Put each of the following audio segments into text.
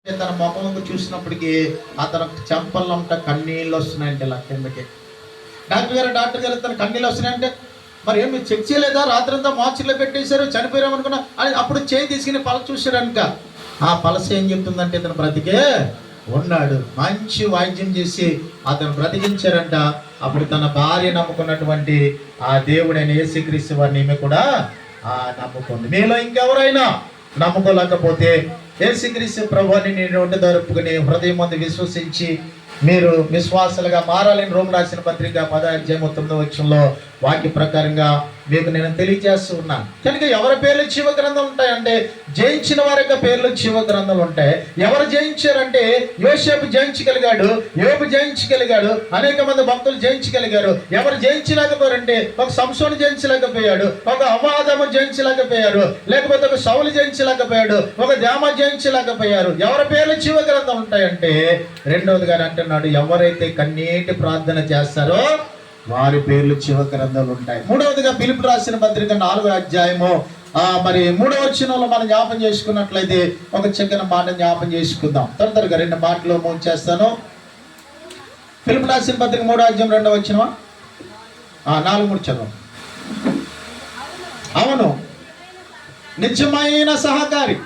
తన ముఖంకు చూసినప్పటికీ అతను చెంపలంట కన్నీళ్ళు వస్తున్నాయంటే ఇలా కిందకి. డాక్టర్ గారు తన కన్నీళ్ళు వస్తున్నాయంటే మరి ఏమి చెక్ చేయలేదా, రాత్రంతా మార్చిలో పెట్టేశారు, చనిపోయామనుకున్నా అని అప్పుడు చేయి తీసుకుని పలస చూశారనుక. ఆ పలస ఏం చెప్తుందంటే ఇతను బ్రతికే ఉన్నాడు. మంచి వాయిద్యం చేసి అతను బ్రతికించారంట. అప్పుడు తన భార్య నమ్ముకున్నటువంటి ఆ దేవుడైన యేసుక్రీస్తు వారిని ఈమె కూడా నమ్ముకుంది. మీలో ఇంకెవరైనా నమ్ముకోలేకపోతే యేసుక్రీస్తు ప్రభువుని నీ నోటి దొరుకుని హృదయం ముందు విశ్వసించి మీరు విశ్వాసాలుగా మారాలని రోమ్ రాసిన పత్రిక 10:9 వాక్య ప్రకారంగా మీకు నేను తెలియజేస్తూ ఉన్నాను. కనుక ఎవరి పేర్లు జీవ గ్రంథం ఉంటాయంటే జయించిన వారి యొక్క పేర్లు జీవ గ్రంథాలు ఉంటాయి. ఎవరు జయించారంటే యోసేపు జయించగలిగాడు, యోబు జయించగలిగాడు, అనేక మంది భక్తులు జయించగలిగారు. ఎవరు జయించలేకపోయారంటే ఒక సంసోను జయించలేకపోయాడు, ఒక అమాదము జయించలేకపోయారు, లేకపోతే ఒక సౌలు జయించలేకపోయాడు, ఒక దేమ జయించలేకపోయారు. ఎవరి పేర్లు జీవ గ్రంథం ఉంటాయంటే రెండవదిగా అంటున్నాడు ఎవరైతే కన్నీటి ప్రార్థన చేస్తారో వారి పేర్లు జీవ గ్రంథాలు ఉంటాయి. మూడవదిగా ఫిలిప్పీ రాసిన పత్రిక 4వ మరి 3వ వచనంలో మనం జ్ఞాపం చేసుకున్నట్లయితే ఒక చక్కని మాట జ్ఞాపం చేసుకుందాం. త్వరగా 2 మాటలు మూవ్ చేస్తాను. ఫిలిప్పీ రాసిన పత్రిక 3వ వచనం 4-3 చదవం. అవును, నిజమైన సహకారి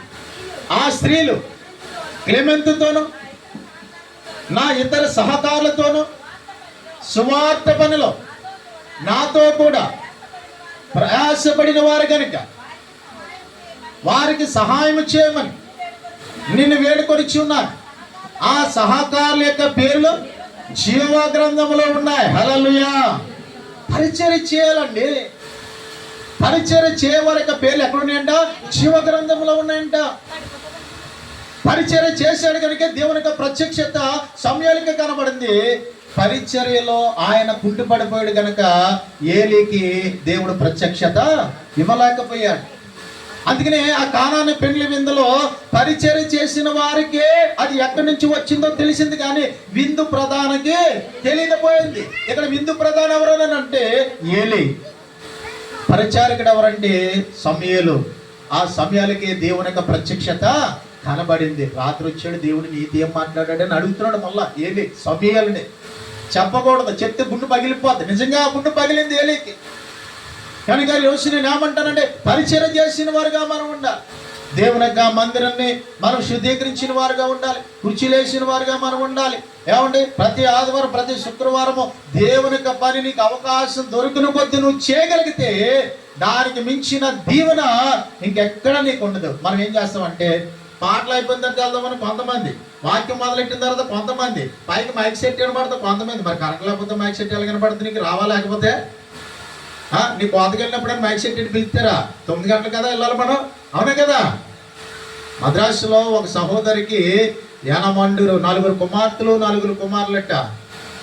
ఆ స్త్రీలు క్లెమెంతుతోను నా ఇతర సహకారులతోనూ సువార్త పనిలో నాతో కూడా ప్రయాసపడిన వారు కనుక వారికి సహాయం చేయమని నిన్ను వేడుకొనిచ్చి ఉన్నాను. ఆ సహకారుల యొక్క పేర్లు జీవ గ్రంథంలో ఉన్నాయి. హల్లెలూయా. పరిచర్య చేయాలండి. పరిచర్య చేయవారి యొక్క పేర్లు ఎక్కడ ఉన్నాయంట? జీవ గ్రంథంలో ఉన్నాయంట. పరిచర్య చేశాడు కనుక దేవుని యొక్క ప్రత్యక్షత సమయానికి కనబడింది. పరిచర్యలో ఆయన కుంటుపడిపోయాడు కనుక ఏలీకి దేవుడు ప్రత్యక్షత ఇవ్వలేకపోయాడు. అందుకనే ఆ కానాను పెండ్లి విందులో పరిచర్య చేసిన వారికే అది ఎక్కడి నుంచి వచ్చిందో తెలిసింది, కానీ విందు ప్రధానికి తెలియకపోయింది. ఇక్కడ విందు ప్రధానం ఎవరనంటే ఏలీ. పరిచారకుడు ఎవరంటే సమూయేలు. ఆ సమయాలకి దేవుని యొక్క ప్రత్యక్షత కనబడింది. రాత్రి వచ్చాడు, దేవుడు నీతి ఏం మాట్లాడాడని అడుగుతున్నాడు. మళ్ళా ఏలి సమూయేలుని చెప్పకూడదు, చెప్తే గుండు పగిలిపోద్ది. నిజంగా ఆ గుండు పగిలింది ఏలికి. కనుక రోజు నేను ఏమంటానంటే పరిచయం చేసిన వారుగా మనం ఉండాలి. దేవుని యొక్క మందిరాన్ని మనం శుద్ధీకరించిన వారుగా ఉండాలి. కుర్చీలేసిన వారుగా మనం ఉండాలి. ఏమండి, ప్రతి ఆదివారం ప్రతి శుక్రవారము దేవుని యొక్క పని నీకు అవకాశం దొరికిన కొద్దీ నువ్వు చేయగలిగితే దానికి మించిన దీవెన ఇంకెక్కడ నీకు ఉండదు. మనం ఏం చేస్తామంటే పాటలు అయిపోయిన తర్వాత వెళ్దామని కొంతమంది, వాక్యం మొదలెట్టిన తర్వాత కొంతమంది, పైకి మైక్ సెట్ కనబడుతుంది కొంతమంది. మరి కరెక్ట్ లేకపోతే మైక్ సెట్ ఎలా కనబడుతుంది? నీకు రావాలేకపోతే నీ కోతకి వెళ్ళినప్పుడైనా మైక్ సెట్ పిలుస్తారా? 9 గంటలు కదా వెళ్ళాలి మనం, అవునే కదా. మద్రాసులో ఒక సహోదరికి యానమండూరు 4 కుమార్తెలు 4 కుమారులట.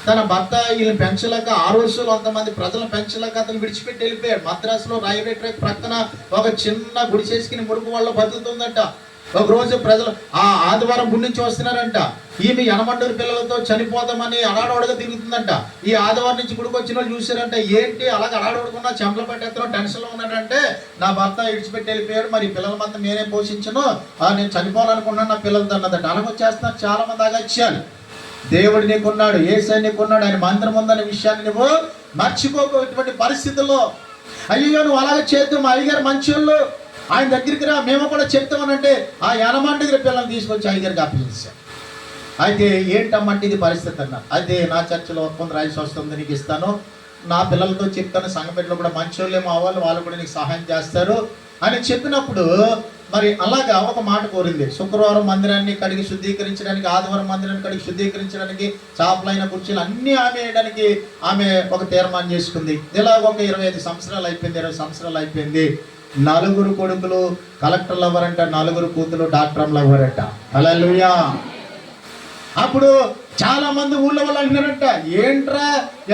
తన భర్త వీళ్ళని పెంచలేక 6 రోజులు అంతమంది ప్రజలను పెంచలేక అతను విడిచిపెట్టి వెళ్ళిపోయాడు. మద్రాసులో రైల్వే ట్రాక్ ప్రక్కన ఒక చిన్న గుడి చేసుకుని ముడుపు వాళ్ళ బతుకుతుందట. ఒక రోజు ప్రజలు ఆ ఆదివారం గుడి నుంచి వస్తున్నారంట. ఈమె యనమండూరు పిల్లలతో చనిపోతామని అడాడోడగా తిరుగుతుందంట. ఈ ఆదివారం నుంచి గుడికి వచ్చిన వాళ్ళు చూసారంట, ఏంటి అలాగ అడాడోడుకున్నా చెంపలు పెట్టేస్తాను టెన్షన్లో ఉన్నాడంటే నా భర్త విడిచిపెట్టి వెళ్ళిపోయాడు, మరి పిల్లల మంతా నేనే పోషించను, నేను చనిపోవాలనుకున్నాను నా పిల్లలతో అన్నదట. అలాగొచ్చేస్తున్నారు చాలా మంది అగత్యాలు. దేవుడు నీకున్నాడు, యేసయ్య నీకున్నాడు, ఆయన మందిరం ఉందనే విషయాన్ని నువ్వు మర్చిపోకు. ఇటువంటి పరిస్థితుల్లో అయ్యో నువ్వు అలాగే చేద్దాం, మా అయ్యగారు మంచోళ్ళు, ఆయన దగ్గరికి రా, మేము కూడా చెప్తామనంటే ఆ యానమాన్ దగ్గర పిల్లల్ని తీసుకొచ్చి అయ్యగారికి అప్పగించాం. అయితే ఏంటమ్మంటే ఇది పరిస్థితి అన్న. అయితే నా చర్చలో కొందరు రాయిస్ వస్తుంది, నీకు ఇస్తాను, నా పిల్లలతో చెప్తాను, సంఘ బిడ్డలు కూడా మంచోళ్ళేమో అవ్వాలి, వాళ్ళు కూడా నీకు సహాయం చేస్తారు అని చెప్పినప్పుడు మరి అలాగా ఒక మాట కోరింది. శుక్రవారం మందిరాన్ని కడిగి శుద్ధీకరించడానికి, ఆదివారం మందిరాన్ని కడిగి శుద్ధీకరించడానికి, చాపలైన కుర్చీలు అన్నీ ఆమె వేయడానికి ఆమె ఒక తీర్మానం చేసుకుంది. ఇలాగ ఒక 25 సంవత్సరాలు అయిపోయింది, 20 సంవత్సరాలు అయిపోయింది. 4 కొడుకులు కలెక్టర్లు అవ్వరంట, 4 కూతురు డాక్టర్లు అవ్వరంట. హల్లెలూయా. అప్పుడు చాలా మంది ఊళ్ళో వాళ్ళు అంటున్నారంట, ఏంట్రా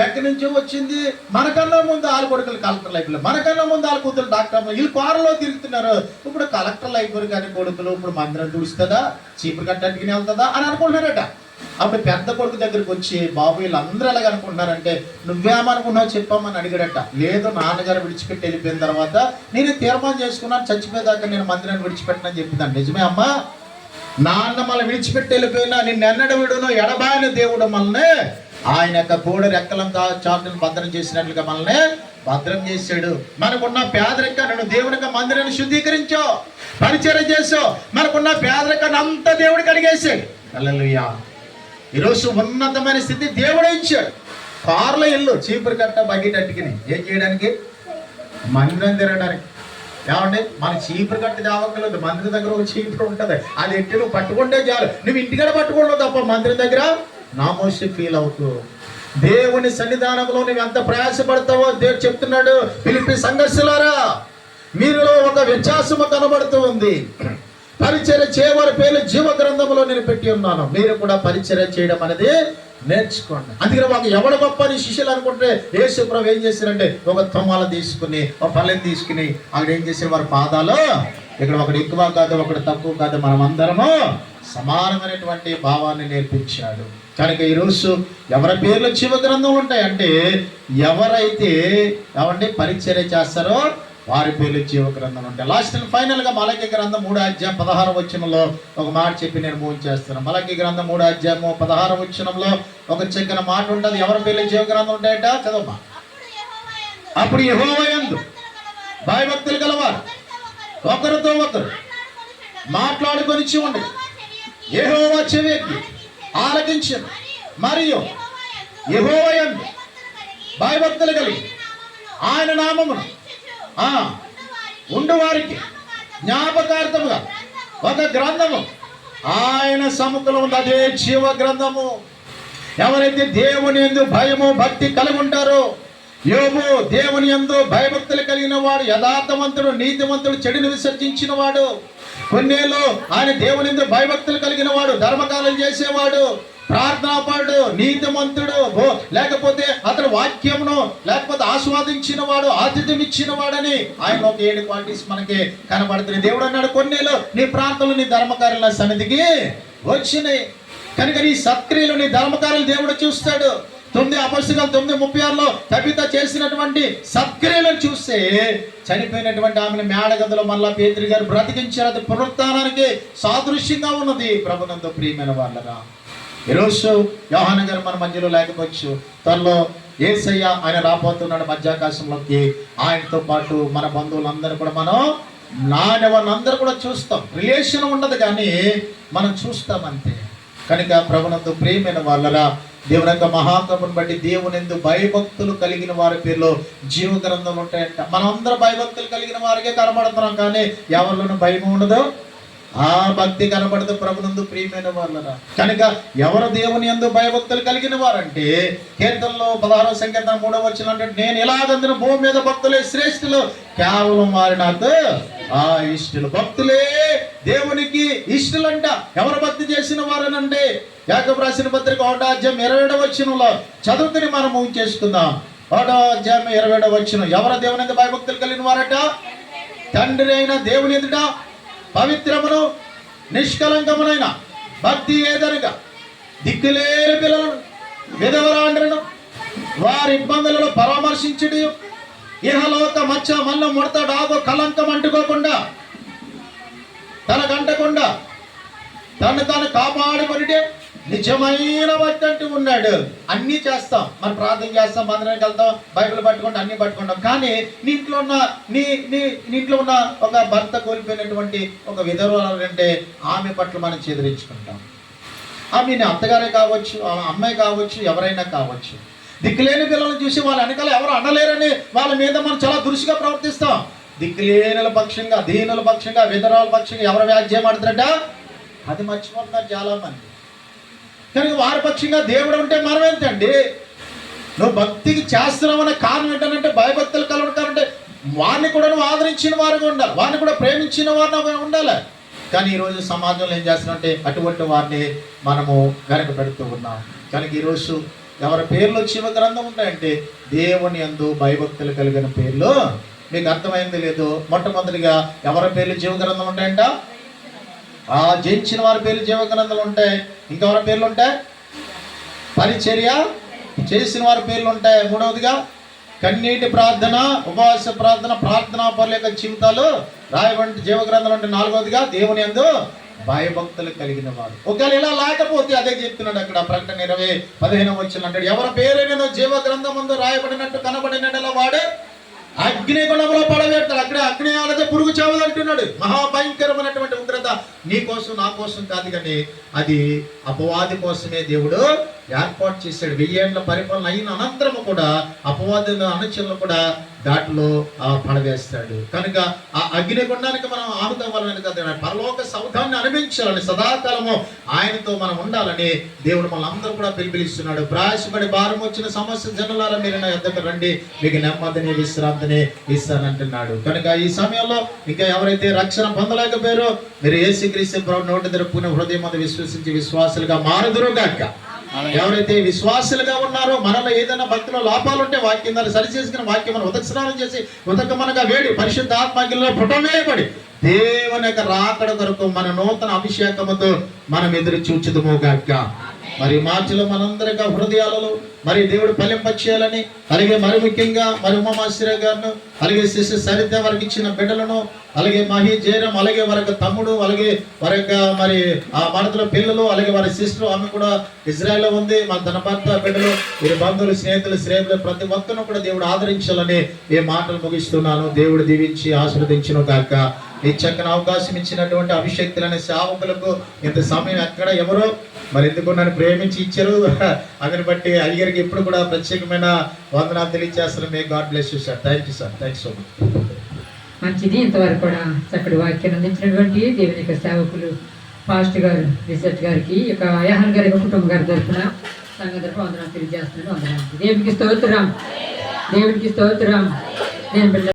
ఎక్కడి నుంచో వచ్చింది, మనకన్నా ముందు 6 కొడుకులు కలెక్టర్లు అయిపోయారు, మనకన్నా ముందు 6 కూతురు డాక్టర్లు, వీళ్ళు కారులో తిరుగుతున్నారు, ఇప్పుడు కలెక్టర్లు అయిపోయారు కానీ కొడుకులు ఇప్పుడు మందిరం తుడుస్తుందా, చీపురు కట్టడానికి వెళ్తుందా అని అనుకుంటున్నారట. అప్పుడు పెద్ద కొడుకు దగ్గరికి వచ్చి, బాబు వీళ్ళందరూ ఎలాగ అనుకుంటున్నారంటే నువ్వేమనుకున్నావు చెప్పామని అడిగాడట. లేదు, నాన్నగారు విడిచిపెట్టి వెళ్ళిపోయిన తర్వాత నేను తీర్మానం చేసుకున్నాను, చచ్చిపోయేదాకా నేను మందిరాన్ని విడిచిపెట్టనని చెప్పిందాను. నిజమే అమ్మా, నాన్న మనల్ని విడిచిపెట్టి వెళ్ళిపోయినా నిన్నెన్నడు విడును ఎడబాయిన దేవుడు మనల్ని ఆయన యొక్క గోడ రెక్కలంతా చాటును భద్రం చేసినట్లుగా మనల్ని భద్రం చేశాడు. మనకున్న పేదరికాన్ని దేవునికి మందిరాన్ని శుద్ధీకరించావు, పరిచయం చేసావు. మనకున్న పేదరికాన్ని అంతా దేవుడికి అడిగేశాడు. హల్లెలూయా. ఈరోజు ఉన్నతమైన స్థితి దేవుడే ఇచ్చాడు. కార్లో ఇల్లు చీపురు కట్ట బకెట్ అట్టుకుని ఏం చేయడానికి? మందిరం తిరగడానికి. ఏమండి, మన చీపురు కట్ట తేవక్కర్లేదు, మందిరం దగ్గర ఒక చీపురు ఉంటుంది, అది ఎట్టి నువ్వు పట్టుకుంటే చాలు. నువ్వు ఇంటికాడ పట్టుకోవడం తప్ప మందిరం దగ్గర నామోషి ఫీల్ అవుతూ దేవుని సన్నిధానంలో నువ్వు ఎంత ప్రయాసపడతావో దేవుడు చెప్తున్నాడు. ఫిలిప్పీ సంఘర్షులారా, మీరులో ఒక వ్యత్యాసము కనబడుతూ ఉంది. పరిచర్య చేయవారి పేర్లు జీవ గ్రంథంలో నేను పెట్టి ఉన్నాను. మీరు కూడా పరిచర్య చేయడం అనేది నేర్చుకోండి. అందుకని మాకు ఎవడు గొప్ప అని శిష్యులు అనుకుంటే యేసు ప్రభు ఏం చేశారంటే ఒక తొమ్మాల తీసుకుని ఒక పల్లెని తీసుకుని అక్కడ ఏం చేశారు, వారి పాదాలు ఇక్కడ ఒకటి ఎక్కువ కాదు ఒకటి తక్కువ కాదు, మనం అందరము సమానమైనటువంటి భావాన్ని నేర్పించాడు. కనుక ఈరోజు ఎవరి పేర్లు జీవ గ్రంథం ఉంటాయంటే ఎవరైతే ఏమంటే పరిచర్య చేస్తారో వారి పేర్లు జీవ గ్రంథం ఉంటాయి. లాస్ట్ అండ్ ఫైనల్ గా మలాకి గ్రంథం 3:16 వచనంలో ఒక మాట చెప్పి నేను మూవ్ చేస్తాను. మలాకి గ్రంథం 3:16 వచనంలో ఒక చక్కని మాట ఉంటుంది. ఎవరి పేర్లు జీవ గ్రంథం ఉంటాయట చదవమ్మా. అప్పుడు యెహోవా యందు భయభక్తులు గలవారు ఒకరితో ఒకరు మాట్లాడుకొని ఉండి యెహోవా చెవికి ఆలకించను, మరియు యెహోవా యందు భయభక్తులు కలిగి ఆయన నామమును ఉండు వారికి జ్ఞాపకార్థముగా ఒక గ్రంథము ఆయన సముఖంలో ఉంది, అదే జీవ గ్రంథము. ఎవరైతే దేవుని యందు భయము భక్తి కలిగి ఉంటారో, యోబు దేవుని యందు భయభక్తులు కలిగిన వాడు, యథార్థవంతుడు, నీతివంతుడు, చెడును విసర్జించిన వాడు. కొన్నేళ్ళు ఆయన దేవుని యందు భయభక్తులు కలిగిన వాడు, ధర్మకార్యం చేసేవాడు, ప్రార్థనాపరుడు, నీతిమంతుడు, లేకపోతే అతడు వాక్యమును లేకపోతే ఆస్వాదించిన వాడు, ఆతిథ్యం ఇచ్చిన వాడని ఆయన ఒక 7 క్వాలిటీస్ మనకి కనబడుతున్నాయి. దేవుడు అన్నాడు, కొన్నేళ్ళు నీ ప్రార్థనలు నీ ధర్మకార్యాల సన్నిధికి వచ్చినాయి. కనుక నీ సత్క్రియలు నీ ధర్మకార్యాలు దేవుడు చూస్తాడు. 9 అపొస్తలులు 9:36లో తబిత చేసినటువంటి సత్క్రియలను చూస్తే చనిపోయినటువంటి ఆమెను మేడగదిలో మళ్ళా పేతురు గారు బ్రతికించారు. అది పునరుత్థానానికి సాదృశ్యంగా ఉన్నది. ప్రభునందు ప్రియమైన వాళ్ళరా, ఈరోజు యోహాను గారు మన మధ్యలో లేకపోవచ్చు, త్వరలో యేసయ్య ఆయన రాబోతున్నాడు మధ్యాకాశంలోకి. ఆయనతో పాటు మన బంధువులందరూ కూడా మనం నానెవరినందరూ కూడా చూస్తాం. రిలేషన్ ఉండదు కానీ మనం చూస్తాం అంతే. కనుక ప్రభునందు ప్రియమైన వాళ్ళరా, దేవుని యొక్క మహాకృపను బట్టి దేవుని యందు భయభక్తులు కలిగిన వారి పేర్లో జీవ గ్రంథాలు ఉంటాయంట. మనం అందరూ భయభక్తులు కలిగిన వారికే కనబడుతున్నాం, కానీ ఎవరిలోనూ భయం ఉండదు, ఆ భక్తి కనబడదు. ప్రభునందు ప్రియమైన వాళ్ళరా, కనుక ఎవరు దేవుని యందు భయభక్తులు కలిగిన వారంటే కీర్తనలో 16వ సంకీర్తన 3వ వచనం అంటే, నేను ఎలాగందును భూమి మీద భక్తులే శ్రేష్ఠులు, కేవలం వారి నాకు ఇష్టలు. భక్తులే దేవునికి ఇష్టలంట. ఎవరు భక్తి చేసిన వారనంటే యాకోబు రాసిన పత్రిక 1:27 వచనంలో చదువుకుని మనం మూవ్ చేసుకుందాం. 1:27 వచనం, ఎవరు దేవుని యందు భయభక్తులు కలిగిన వారట? తండ్రి అయిన దేవుని ఎదుట పవిత్రమును నిష్కలంకమునైన భక్తి ఏదనగా దిక్కులేని పిల్లలను విధవరాండ్రను వారి ఇబ్బందులను పరామర్శించుడి, ఇహలోక మచ్చ మల్ల ముడత డాగు కలంకం అంటుకోకుండా తనకంటకుండా తను కాపాడుకొనిటే నిజమైన భక్తి అంటూ ఉన్నాడు. అన్నీ చేస్తాం, మనం ప్రార్థన చేస్తాం, మందిరానికి వెళ్తాం, బైబిల్ పట్టుకుంటాం, అన్నీ పట్టుకుంటాం. కానీ నీ ఇంట్లో ఉన్న ఒక భర్త కోల్పోయినటువంటి ఒక విధవరాలంటే ఆమె పట్ల మనం చెదిరించుకుంటాం. ఆమె నీ అత్తగారే కావచ్చు, అమ్మాయి కావచ్చు, ఎవరైనా కావచ్చు. దిక్కులేని పిల్లలను చూసి వాళ్ళ వెనకాల ఎవరు అనలేరని వాళ్ళ మీద మనం చాలా దురుసుగా ప్రవర్తిస్తాం. దిక్కులేనుల పక్షంగా, దీనుల పక్షంగా, విధరాల పక్షంగా ఎవరు వ్యాజ్యం ఆడుతారట, అది మర్చిపోతున్నారు చాలా మంది. కనుక వారి పక్షంగా దేవుడు ఉంటే మనం ఏంటండి? నువ్వు భక్తికి చేస్తున్నావన్న కారణం ఏంటంటే భయభక్తులు కలవడాలంటే వారిని కూడా నువ్వు ఆదరించిన వారిగా ఉండాలి, వారిని కూడా ప్రేమించిన వారిని ఉండాలి. కానీ ఈరోజు సమాజంలో ఏం చేస్తున్నామంటే అటువంటి వారిని మనము వెనక పెడుతూ ఉన్నాం. కనుక ఈరోజు ఎవరి పేర్లు జీవ గ్రంథం ఉంటాయంటే దేవుని యందు భయభక్తులు కలిగిన పేర్లు. మీకు అర్థమైంది లేదు? మొట్టమొదటిగా ఎవరి పేర్లు జీవ గ్రంథం ఉంటాయంట? జయించిన వారి పేర్లు జీవ గ్రంథాలు ఉంటాయి. ఇంకెవరి పేర్లు ఉంటాయి? పరిచర్య చేసిన వారి పేర్లు ఉంటాయి. మూడవదిగా కన్నీటి ప్రార్థన, ఉపవాస ప్రార్థన, ప్రార్థనా పరుల యొక్క జీవితాలు రాయబడి జీవ గ్రంథాలు ఉంటాయి. నాలుగవదిగా దేవుని యందు భయభక్తులు కలిగిన వాడు. ఒకవేళ ఇలా లేకపోతే అదే చెప్తున్నాడు అక్కడ ప్రకటన 20:15 అంటాడు, ఎవరి పేరైనా జీవ గ్రంథం ముందు రాయబడినట్టు కనబడినట్టు వాడే అగ్నిగుణంలో పడవేస్తాడు. అక్కడే అగ్ని ఆలతో పురుగు చావదు అంటున్నాడు. మహాభయంకరమైనటువంటి ఉగ్రత నీ కోసం నా కోసం కాదు, కానీ అది అపవాది కోసమే దేవుడు ఏర్పాటు చేశాడు. 1000 ఏళ్ల పరిపాలన అయిన అనంతరము కూడా అపవాదుల అనుచరులు కూడా దాంట్లో పడవేస్తాడు. కనుక ఆ అగ్నిగుండానికి మనం ఆహుతవ్వాలని కదా, పరలోక సౌధాన్ని అనుభవించాలని, సదాకాలము ఆయనతో మనం ఉండాలని దేవుడు మన అందరూ కూడా పిలుపునిస్తున్నాడు. ప్రయాసపడి భారం వచ్చిన సమస్య జనులారా మీరు నా యొద్దకు రండి, మీకు నెమ్మదిని విశ్రాంతిని ఇస్తానంటున్నాడు. కనుక ఈ సమయంలో ఇంకా ఎవరైతే రక్షణ పొందలేకపోయారో మీరు యేసుక్రీస్తు ప్రభువు నోటి తెరుపుకుని హృదయం మీద విశ్వసించి విశ్వాసులుగా మారుదురుగాక. ఎవరైతే విశ్వాసులుగా ఉన్నారో, మనలో ఏదైనా భక్తిలో లోపాలు ఉంటే వాక్యం ద్వారా సరిచేసుకుని వాక్యం మనం ఉదకస్నానం చేసి ఉదకమనగా వేడి పరిశుద్ధ ఆత్మగిలో పుటమేయబడి దేవుని యొక్క రాకడ కొరకు మన నూతన అభిషేకముతో మనం ఎదురు చూచుదుముగాక. మరి మార్చిలో మనందరిగా హృదయాలలో మరి దేవుడు ఫలింపచేయాలని, అలాగే మరి ముఖ్యంగా మరి ఉమాశ్రీ గారిను, అలాగే శిష్య సరిత వారికి ఇచ్చిన బిడ్డలను, అలాగే మహి జయరాం, అలాగే వారి తమ్ముడు, అలాగే వారి యొక్క మరి ఆ మరదల పిల్లలు, అలాగే వారి సిస్టర్, ఆమె కూడా ఇజ్రాయెల్లో ఉంది, మన తన భర్త బిడ్డలు, వీరి బంధువులు, స్నేహితులు, శ్రేయులు ప్రతి ఒక్కరిని కూడా దేవుడు ఆదరించాలని ఏ మాటలు ముగిస్తున్నాను. దేవుడు దీవించి ఆశీర్వదించును గాక. ఈ చక్కని అవకాశం ఇచ్చినటువంటి అభిషేక్తులనే సేవకులకు ఇంత సమయం ఎక్కడ ఎవరో మరి ఎందుకు నన్ను ప్రేమించి ఇచ్చారు, అదని బట్టి అయ్యగారికి ఇప్పుడు కూడా ప్రత్యేకమైన వందనాలు తెలియజేస్తారు. May God bless you sir. Thank you sir. Thanks so much. మంచిది. ఇంతవరకు కూడా చక్కటి వాక్యాన్ని అందించినటువంటి దేవుని యొక్క సేవకులు పాస్టర్ గారు రిసర్చ్ గారికి, యొక్క అయాహన్ గారి కుటుంబం గారి తరఫున సంఘ తరఫున వందనాలు తెలియజేస్తున్నాను. వందనాలు. దేవునికి స్తోత్రం, దేవునికి స్తోత్రం. నేను